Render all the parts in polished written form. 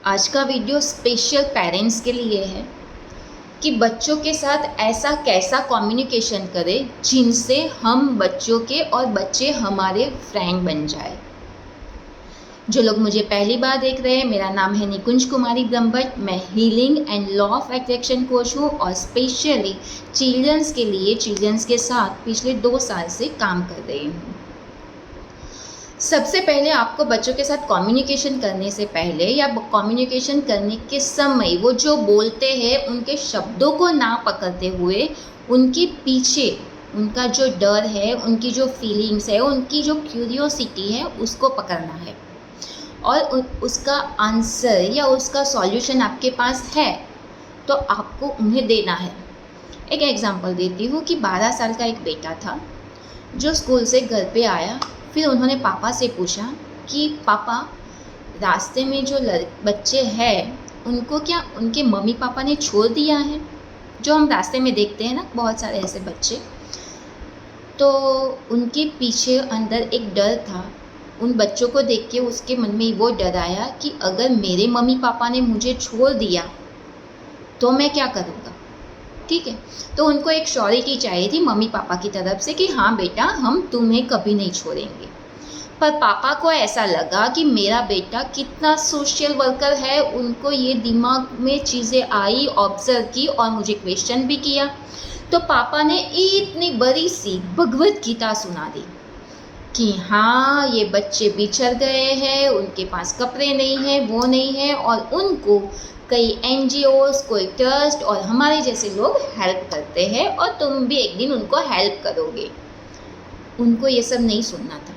आज का video special parents के लिए है कि बच्चों के साथ ऐसा कैसा कम्युनिकेशन करें जिनसे हम बच्चों के और बच्चे हमारे फ्रेंड बन जाए। जो लोग मुझे पहली बार देख रहे हैं, मेरा नाम है निकुंज कुमारी ब्रह्मभट्ट। मैं healing and law of attraction coach हूँ और स्पेशली चिल्ड्रंस के लिए चिल्ड्रंस के साथ पिछले 2 साल से काम कर रही हूँ। सबसे पहले आपको बच्चों के साथ कम्युनिकेशन करने से पहले या कम्युनिकेशन करने के समय वो जो बोलते हैं उनके शब्दों को ना पकड़ते हुए उनके पीछे उनका जो डर है, उनकी जो फीलिंग्स है, उनकी जो क्यूरियोसिटी है उसको पकड़ना है और उसका आंसर या उसका सॉल्यूशन आपके पास है तो आपको उन्हें देना है। एक एग्जांपल देती हूँ कि 12 साल का एक बेटा था जो स्कूल से घर पे आया। फिर उन्होंने पापा से पूछा कि पापा, रास्ते में जो बच्चे हैं उनको क्या उनके मम्मी पापा ने छोड़ दिया है? जो हम रास्ते में देखते हैं ना, बहुत सारे ऐसे बच्चे। तो उनके पीछे अंदर एक डर था। उन बच्चों को देख के उसके मन में वो डर आया कि अगर मेरे मम्मी पापा ने मुझे छोड़ दिया तो मैं क्या करूँगा। ठीक है, तो उनको एक श्योरिटी चाहिए थी मम्मी पापा की तरफ से कि हाँ बेटा, हम तुम्हें कभी नहीं छोड़ेंगे। पर पापा को ऐसा लगा कि मेरा बेटा कितना सोशल वर्कर है, उनको ये दिमाग में चीज़ें आई, ऑब्जर्व की और मुझे क्वेश्चन भी किया। तो पापा ने इतनी बड़ी सी भगवत गीता सुना दी कि हाँ, ये बच्चे बिछड़ गए हैं, उनके पास कपड़े नहीं हैं, वो नहीं है, और उनको कई NGOs, कोई ट्रस्ट और हमारे जैसे लोग हेल्प करते हैं और तुम भी एक दिन उनको हेल्प करोगे। उनको ये सब नहीं सुनना था।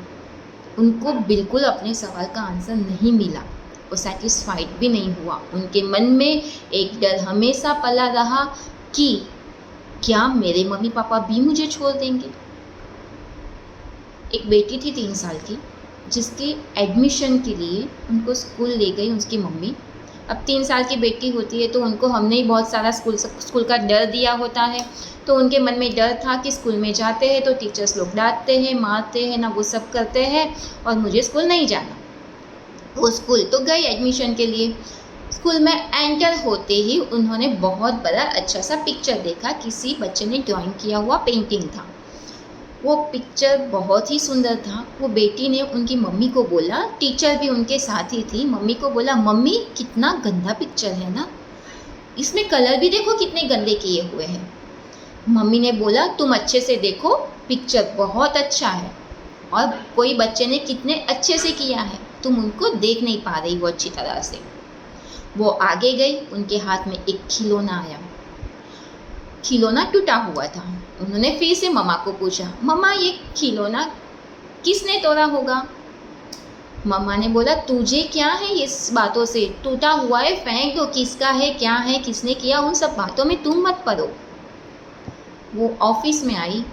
उनको बिल्कुल अपने सवाल का आंसर नहीं मिला, वो सेटिस्फाइड भी नहीं हुआ। उनके मन में एक डर हमेशा पला रहा कि क्या मेरे मम्मी पापा भी मुझे छोड़ देंगे। एक बेटी थी 3 साल की जिसकी एडमिशन के लिए उनको स्कूल ले गई उसकी मम्मी। अब 3 साल की बेटी होती है तो उनको हमने ही बहुत सारा स्कूल का डर दिया होता है। तो उनके मन में डर था कि स्कूल में जाते हैं तो टीचर्स लोग डांटते हैं, मारते हैं ना, वो सब करते हैं और मुझे स्कूल नहीं जाना। वो स्कूल तो गई एडमिशन के लिए। स्कूल में एंटर होते ही उन्होंने बहुत बड़ा अच्छा सा पिक्चर देखा। किसी बच्चे ने ड्राइंग किया हुआ पेंटिंग था। वो पिक्चर बहुत ही सुंदर था। वो बेटी ने उनकी मम्मी को बोला, टीचर भी उनके साथ ही थी, मम्मी को बोला, मम्मी कितना गंदा पिक्चर है ना, इसमें कलर भी देखो कितने गंदे किए हुए हैं। मम्मी ने बोला, तुम अच्छे से देखो, पिक्चर बहुत अच्छा है और कोई बच्चे ने कितने अच्छे से किया है, तुम उनको देख नहीं पा रही वो अच्छी तरह से। वो आगे गई, उनके हाथ में एक खिलौना आया। खिलौना टूटा हुआ था। उन्होंने फिर से मम्मा को पूछा, मम्मा ये खिलौना किसने तोड़ा होगा? मम्मा ने बोला, तुझे क्या है इस बातों से, टूटा हुआ है, फेंक दो, किसका है, क्या है, किसने किया, उन सब बातों में तुम मत पड़ो। वो ऑफिस में आई।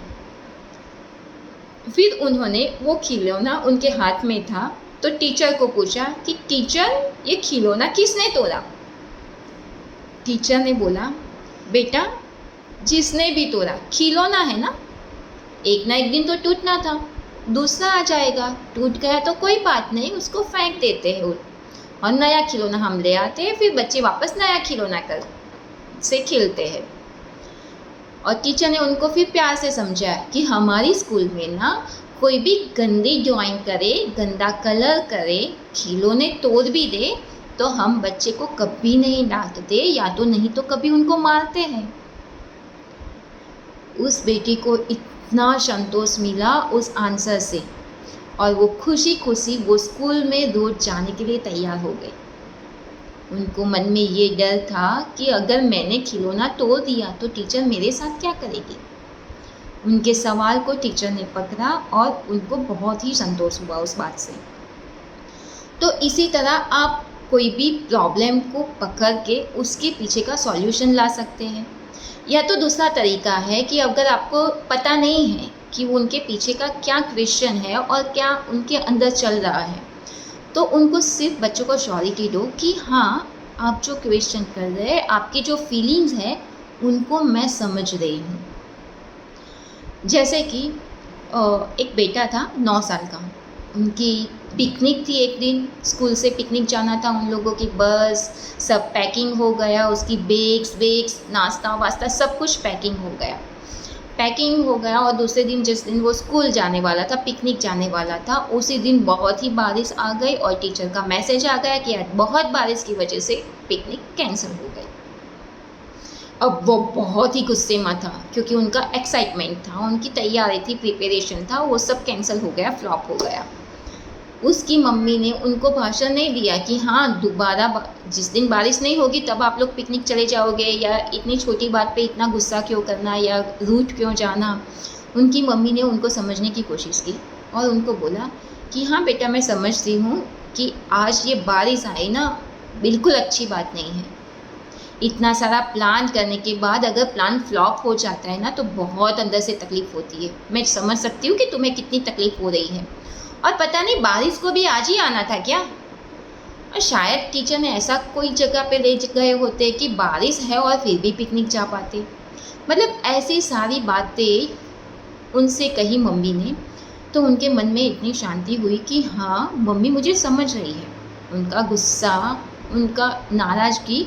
फिर उन्होंने वो खिलौना उनके हाथ में था तो टीचर को पूछा कि टीचर, ये खिलौना किसने तोड़ा? टीचर ने बोला, बेटा जिसने भी तोड़ा, खिलौना है ना, एक ना एक दिन तो टूटना था, दूसरा आ जाएगा, टूट गया तो कोई बात नहीं, उसको फेंक देते हैं और नया खिलौना हम ले आते हैं। फिर बच्चे वापस नया खिलौना कर से खेलते हैं। और टीचर ने उनको फिर प्यार से समझाया कि हमारी स्कूल में ना कोई भी गंदी ड्राइंग करे, गंदा कलर करे, खिलौने तोड़ भी दे तो हम बच्चे को कभी नहीं डांटते या तो नहीं तो कभी उनको मारते हैं। उस बेटी को इतना संतोष मिला उस आंसर से और वो खुशी खुशी वो स्कूल में रोज जाने के लिए तैयार हो गई। उनको मन में ये डर था कि अगर मैंने खिलौना तोड़ दिया तो टीचर मेरे साथ क्या करेगी। उनके सवाल को टीचर ने पकड़ा और उनको बहुत ही संतोष हुआ उस बात से। तो इसी तरह आप कोई भी प्रॉब्लम को पकड़ के उसके पीछे का सॉल्यूशन ला सकते हैं। या तो दूसरा तरीका है कि अगर आपको पता नहीं है कि उनके पीछे का क्या क्वेश्चन है और क्या उनके अंदर चल रहा है, तो उनको सिर्फ बच्चों को श्योरिटी दो कि हाँ, आप जो क्वेश्चन कर रहे हैं, आपकी जो फीलिंग्स है उनको मैं समझ रही हूँ। जैसे कि एक बेटा था 9 साल का, उनकी पिकनिक थी, एक दिन स्कूल से पिकनिक जाना था उन लोगों की, बस सब पैकिंग हो गया, उसकी बैग्स वेग्स नाश्ता वास्ता सब कुछ पैकिंग हो गया। और दूसरे दिन जिस दिन वो स्कूल जाने वाला था, पिकनिक जाने वाला था, उसी दिन बहुत ही बारिश आ गई और टीचर का मैसेज आ गया कि आज बहुत बारिश की वजह से पिकनिक कैंसिल हो गई। अब वो बहुत ही गुस्से में था क्योंकि उनका एक्साइटमेंट था, उनकी तैयारी थी, प्रिपरेशन था, वो सब कैंसिल हो गया, फ्लॉप हो गया। उसकी मम्मी ने उनको भाषण नहीं दिया कि हाँ दोबारा जिस दिन बारिश नहीं होगी तब आप लोग पिकनिक चले जाओगे, या इतनी छोटी बात पे इतना गुस्सा क्यों करना या रूठ क्यों जाना। उनकी मम्मी ने उनको समझने की कोशिश की और उनको बोला कि हाँ बेटा, मैं समझती हूँ कि आज ये बारिश आई ना, बिल्कुल अच्छी बात नहीं है। इतना सारा प्लान करने के बाद अगर प्लान फ्लॉप हो जाता है ना तो बहुत अंदर से तकलीफ़ होती है। मैं समझ सकती हूँ कि तुम्हें कितनी तकलीफ़ हो रही है। और पता नहीं बारिश को भी आज ही आना था क्या। और शायद टीचर ने ऐसा कोई जगह पे ले गए होते कि बारिश है और फिर भी पिकनिक जा पाते। मतलब ऐसी सारी बातें उनसे कही मम्मी ने, तो उनके मन में इतनी शांति हुई कि हाँ मम्मी मुझे समझ रही है। उनका गुस्सा, उनका नाराज़गी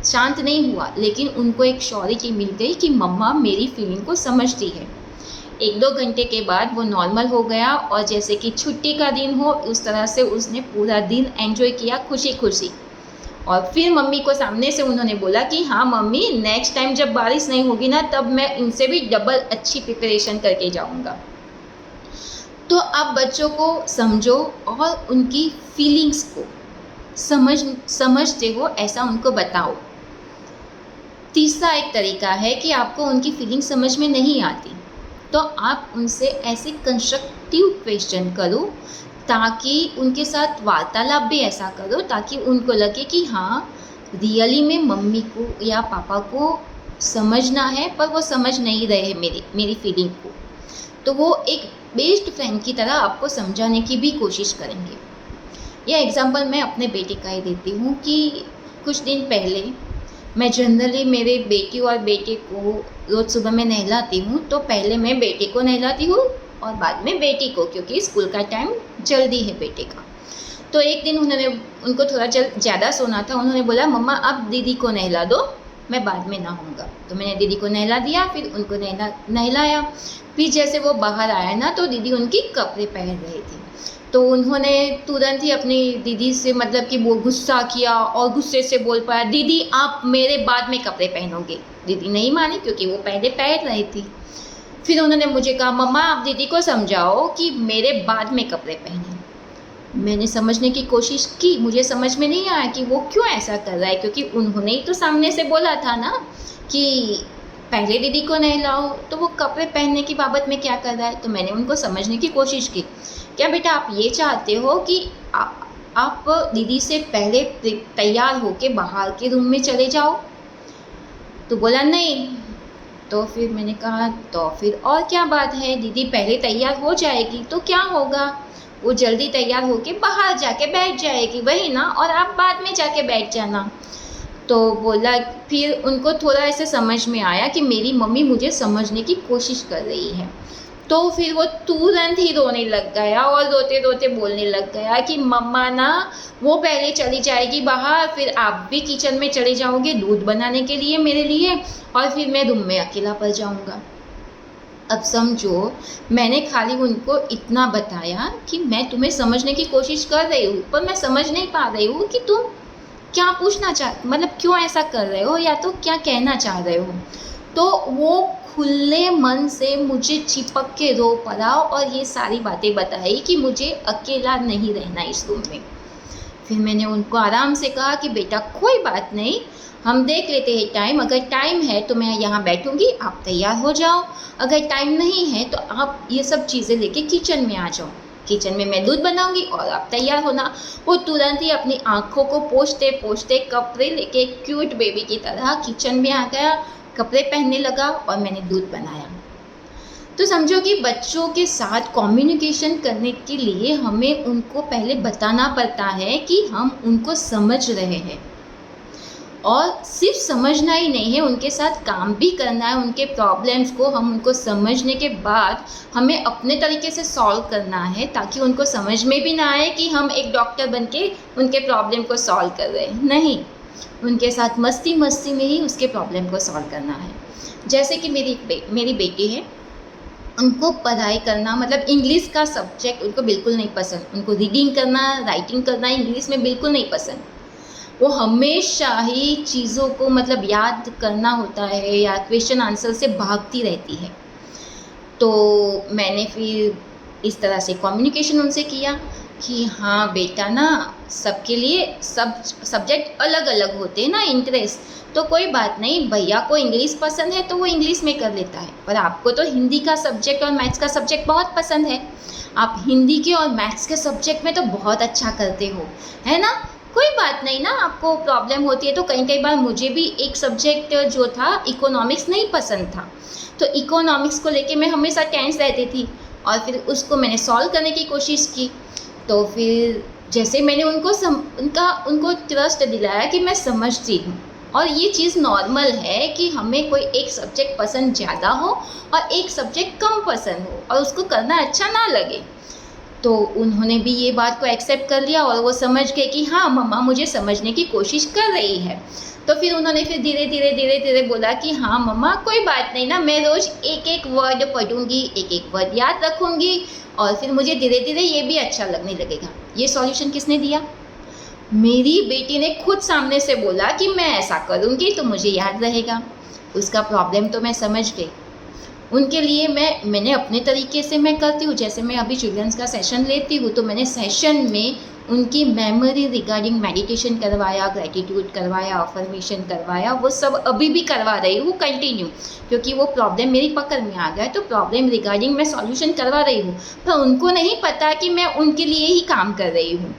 शांत नहीं हुआ, लेकिन उनको एक श्योरिटी मिल गई कि मम्मा मेरी फीलिंग को समझती है। 1-2 घंटे के बाद वो नॉर्मल हो गया और जैसे कि छुट्टी का दिन हो उस तरह से उसने पूरा दिन एंजॉय किया खुशी खुशी। और फिर मम्मी को सामने से उन्होंने बोला कि हाँ मम्मी, नेक्स्ट टाइम जब बारिश नहीं होगी ना तब मैं इनसे भी डबल अच्छी प्रिपरेशन करके जाऊँगा। तो आप बच्चों को समझो और उनकी फीलिंग्स को समझते हो ऐसा उनको बताओ। तीसरा एक तरीका है कि आपको उनकी फीलिंग समझ में नहीं आती तो आप उनसे ऐसे कंस्ट्रक्टिव क्वेश्चन करो, ताकि उनके साथ वार्तालाप भी ऐसा करो ताकि उनको लगे कि हाँ रियली में मम्मी को या पापा को समझना है, पर वो समझ नहीं रहे हैं मेरी फीलिंग को। तो वो एक बेस्ट फ्रेंड की तरह आपको समझाने की भी कोशिश करेंगे। यह एग्जांपल मैं अपने बेटे का ही देती हूँ कि कुछ दिन पहले मैं जनरली मेरे बेटी और बेटे को रोज़ सुबह में नहलाती हूँ, तो पहले मैं बेटे को नहलाती हूँ और बाद में बेटी को, क्योंकि स्कूल का टाइम जल्दी है बेटे का। तो एक दिन उनको थोड़ा ज़्यादा सोना था, उन्होंने बोला मम्मा अब दीदी को नहला दो, मैं बाद में नहाऊँगा। तो मैंने दीदी को नहला दिया, फिर उनको नहलाया। फिर जैसे वो बाहर आया ना तो दीदी उनकी कपड़े पहन रही थी, तो उन्होंने तुरंत ही अपनी दीदी से मतलब कि वो गुस्सा किया और गुस्से से बोल पाया दीदी आप मेरे बाद में कपड़े पहनोगे। दीदी नहीं मानी क्योंकि वो पहले पहन रही थी। फिर उन्होंने मुझे कहा मम्मा आप दीदी को समझाओ कि मेरे बाद में कपड़े पहने। मैंने समझने की कोशिश की, मुझे समझ में नहीं आया कि वो क्यों ऐसा कर रहा है, क्योंकि उन्होंने ही तो सामने से बोला था ना कि पहले दीदी को नहलाओ, तो वो कपड़े पहनने की बाबत में क्या कर रहा है। तो मैंने उनको समझने की कोशिश की, क्या बेटा आप ये चाहते हो कि आप दीदी से पहले तैयार होके बाहर के रूम में चले जाओ। तो बोला नहीं। तो फिर मैंने कहा तो फिर और क्या बात है, दीदी पहले तैयार हो जाएगी तो क्या होगा, वो जल्दी तैयार होके बाहर जाके बैठ जाएगी, वही ना, और आप बाद में जाके बैठ जाना। तो बोला, फिर उनको थोड़ा ऐसे समझ में आया कि मेरी मम्मी मुझे समझने की कोशिश कर रही है। तो फिर वो तुरंत ही रोने लग गया और रोते रोते बोलने लग गया कि मम्मा ना वो पहले चली जाएगी बाहर, फिर आप भी किचन में चले जाओगे दूध बनाने के लिए मेरे लिए, और फिर मैं रूम में अकेला पड़ जाऊँगा। अब समझो मैंने खाली उनको इतना बताया कि मैं तुम्हें समझने की कोशिश कर रही हूँ, पर मैं समझ नहीं पा रही हूँ कि तुम क्या पूछना मतलब क्यों ऐसा कर रहे हो या तो क्या कहना चाह रहे हो। तो वो खुले मन से मुझे चिपक के रो पड़ा और ये सारी बातें बताई कि मुझे अकेला नहीं रहना इस रूम में। फिर मैंने उनको आराम से कहा कि बेटा कोई बात नहीं, हम देख लेते हैं टाइम, अगर टाइम है तो मैं यहाँ बैठूँगी, आप तैयार हो जाओ, अगर टाइम नहीं है तो आप ये सब चीज़ें लेके किचन में आ जाओ, किचन में मैं दूध बनाऊंगी और आप तैयार होना। वो तुरंत ही अपनी आँखों को पोंछते पोंछते कपड़े लेके क्यूट बेबी की तरह किचन में आ गया, कपड़े पहनने लगा और मैंने दूध बनाया। तो समझो कि बच्चों के साथ कम्युनिकेशन करने के लिए हमें उनको पहले बताना पड़ता है कि हम उनको समझ रहे हैं। और सिर्फ समझना ही नहीं है, उनके साथ काम भी करना है। उनके प्रॉब्लम्स को हम उनको समझने के बाद हमें अपने तरीके से सॉल्व करना है, ताकि उनको समझ में भी ना आए कि हम एक डॉक्टर बन के उनके प्रॉब्लम को सॉल्व कर रहे हैं। नहीं, उनके साथ मस्ती मस्ती में ही उसके प्रॉब्लम को सॉल्व करना है। जैसे कि मेरी बेटी है, उनको पढ़ाई करना मतलब इंग्लिश का सब्जेक्ट उनको बिल्कुल नहीं पसंद। उनको रीडिंग करना, राइटिंग करना इंग्लिश में बिल्कुल नहीं पसंद। वो हमेशा ही चीज़ों को मतलब याद करना होता है या क्वेश्चन आंसर से भागती रहती है। तो मैंने फिर इस तरह से कम्युनिकेशन उनसे किया कि हाँ बेटा ना, सबके लिए सब सब्जेक्ट अलग अलग होते हैं ना, इंटरेस्ट। तो कोई बात नहीं, भैया को इंग्लिश पसंद है तो वो इंग्लिश में कर लेता है, पर आपको तो हिंदी का सब्जेक्ट और मैथ्स का सब्जेक्ट बहुत पसंद है। आप हिंदी के और मैथ्स के सब्जेक्ट में तो बहुत अच्छा करते हो, है ना। कोई बात नहीं ना, आपको प्रॉब्लम होती है तो कई बार मुझे भी एक सब्जेक्ट जो था इकोनॉमिक्स नहीं पसंद था, तो इकोनॉमिक्स को लेके मैं हमेशा टेंस रहती थी और फिर उसको मैंने सॉल्व करने की कोशिश की। तो फिर जैसे मैंने उनको ट्रस्ट दिलाया कि मैं समझती हूँ और ये चीज़ नॉर्मल है कि हमें कोई एक सब्जेक्ट पसंद ज़्यादा हो और एक सब्जेक्ट कम पसंद हो और उसको करना अच्छा ना लगे। तो उन्होंने भी ये बात को एक्सेप्ट कर लिया और वो समझ गए कि हाँ मम्मा मुझे समझने की कोशिश कर रही है। तो फिर उन्होंने फिर धीरे धीरे बोला कि हाँ मम्मा कोई बात नहीं ना, मैं रोज़ एक एक वर्ड पढ़ूंगी, एक एक वर्ड याद रखूंगी और फिर मुझे धीरे धीरे ये भी अच्छा लगने लगेगा। ये सॉल्यूशन किसने दिया? मेरी बेटी ने खुद सामने से बोला कि मैं ऐसा करूँगी तो मुझे याद रहेगा। उसका प्रॉब्लम तो मैं समझ गई। उनके लिए मैंने अपने तरीके से मैं करती हूँ। जैसे मैं अभी चिल्ड्रंस का सेशन लेती हूँ तो मैंने सेशन में उनकी मेमोरी रिगार्डिंग मेडिटेशन करवाया, ग्रैटिट्यूड करवाया, अफर्मेशन करवाया, वो सब अभी भी करवा रही हूँ कंटिन्यू, क्योंकि वो प्रॉब्लम मेरी पकड़ में आ गया है तो प्रॉब्लम रिगार्डिंग मैं सॉल्यूशन करवा रही हूँ। पर उनको नहीं पता कि मैं उनके लिए ही काम कर रही हूँ।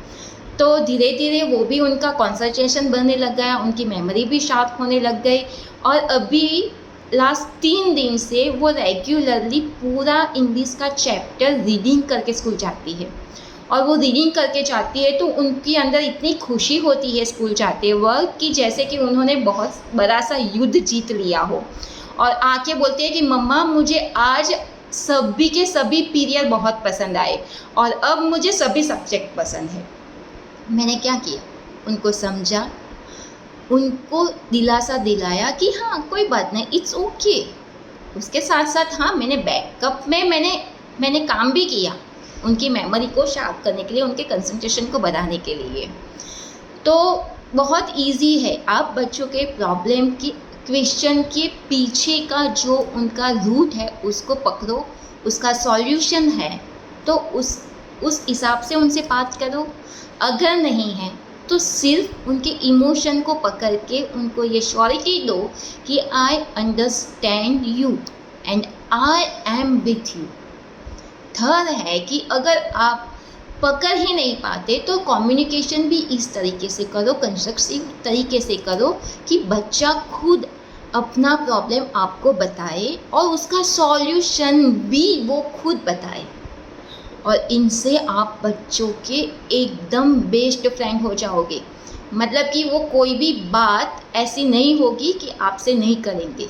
तो धीरे धीरे वो भी, उनका कॉन्संट्रेशन बढ़ने लग गया, उनकी मेमोरी भी शार्प होने लग गई और अभी लास्ट 3 दिन से वो रेगुलरली पूरा इंग्लिश का चैप्टर रीडिंग करके स्कूल जाती है। और वो रीडिंग करके जाती है तो उनके अंदर इतनी खुशी होती है स्कूल जाते वक्त कि जैसे कि उन्होंने बहुत बड़ा सा युद्ध जीत लिया हो, और आके बोलती है कि मम्मा मुझे आज सभी के सभी पीरियड बहुत पसंद आए और अब मुझे सभी सब्जेक्ट पसंद है। मैंने क्या किया, उनको समझा, उनको दिलासा दिलाया कि हाँ कोई बात नहीं, इट्स ओके। उसके साथ साथ हाँ मैंने बैकअप में मैंने काम भी किया उनकी मेमोरी को शार्प करने के लिए, उनके कंसंट्रेशन को बढ़ाने के लिए। तो बहुत इजी है, आप बच्चों के प्रॉब्लम की क्वेश्चन के पीछे का जो उनका रूट है उसको पकड़ो, उसका सॉल्यूशन है तो उस हिसाब से उनसे बात करो। अगर नहीं है तो सिर्फ उनके इमोशन को पकड़ के उनको ये श्योरिटी दो कि I understand you and I am with you. Third है कि अगर आप पकड़ ही नहीं पाते तो कम्युनिकेशन भी इस तरीके से करो, कंस्ट्रक्टिव तरीके से करो कि बच्चा खुद अपना प्रॉब्लम आपको बताए और उसका सॉल्यूशन भी वो खुद बताए। और इनसे आप बच्चों के एकदम बेस्ट फ्रेंड हो जाओगे। मतलब कि वो कोई भी बात ऐसी नहीं होगी कि आपसे नहीं करेंगे,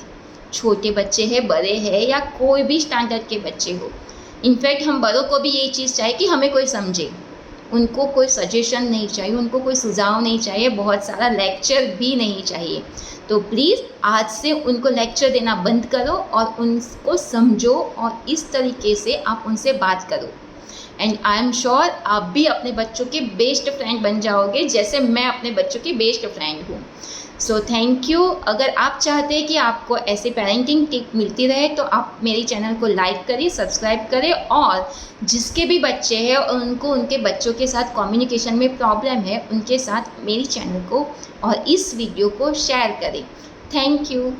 छोटे बच्चे हैं, बड़े हैं या कोई भी स्टैंडर्ड के बच्चे हो। इनफैक्ट हम बड़ों को भी यही चीज़ चाहिए कि हमें कोई समझे, उनको कोई सजेशन नहीं चाहिए, उनको कोई सुझाव नहीं चाहिए, बहुत सारा लेक्चर भी नहीं चाहिए। तो प्लीज़ आज से उनको लेक्चर देना बंद करो और उनको समझो और इस तरीके से आप उनसे बात करो। एंड आई एम श्योर आप भी अपने बच्चों के बेस्ट फ्रेंड बन जाओगे, जैसे मैं अपने बच्चों की बेस्ट फ्रेंड हूँ। So thank you. अगर आप चाहते हैं कि आपको ऐसे पेरेंटिंग टिप मिलती रहे तो आप मेरी चैनल को लाइक करें, सब्सक्राइब करें, और जिसके भी बच्चे हैं और उनको उनके बच्चों के साथ कम्युनिकेशन में प्रॉब्लम है उनके साथ मेरी चैनल को और इस वीडियो को शेयर करें। Thank you.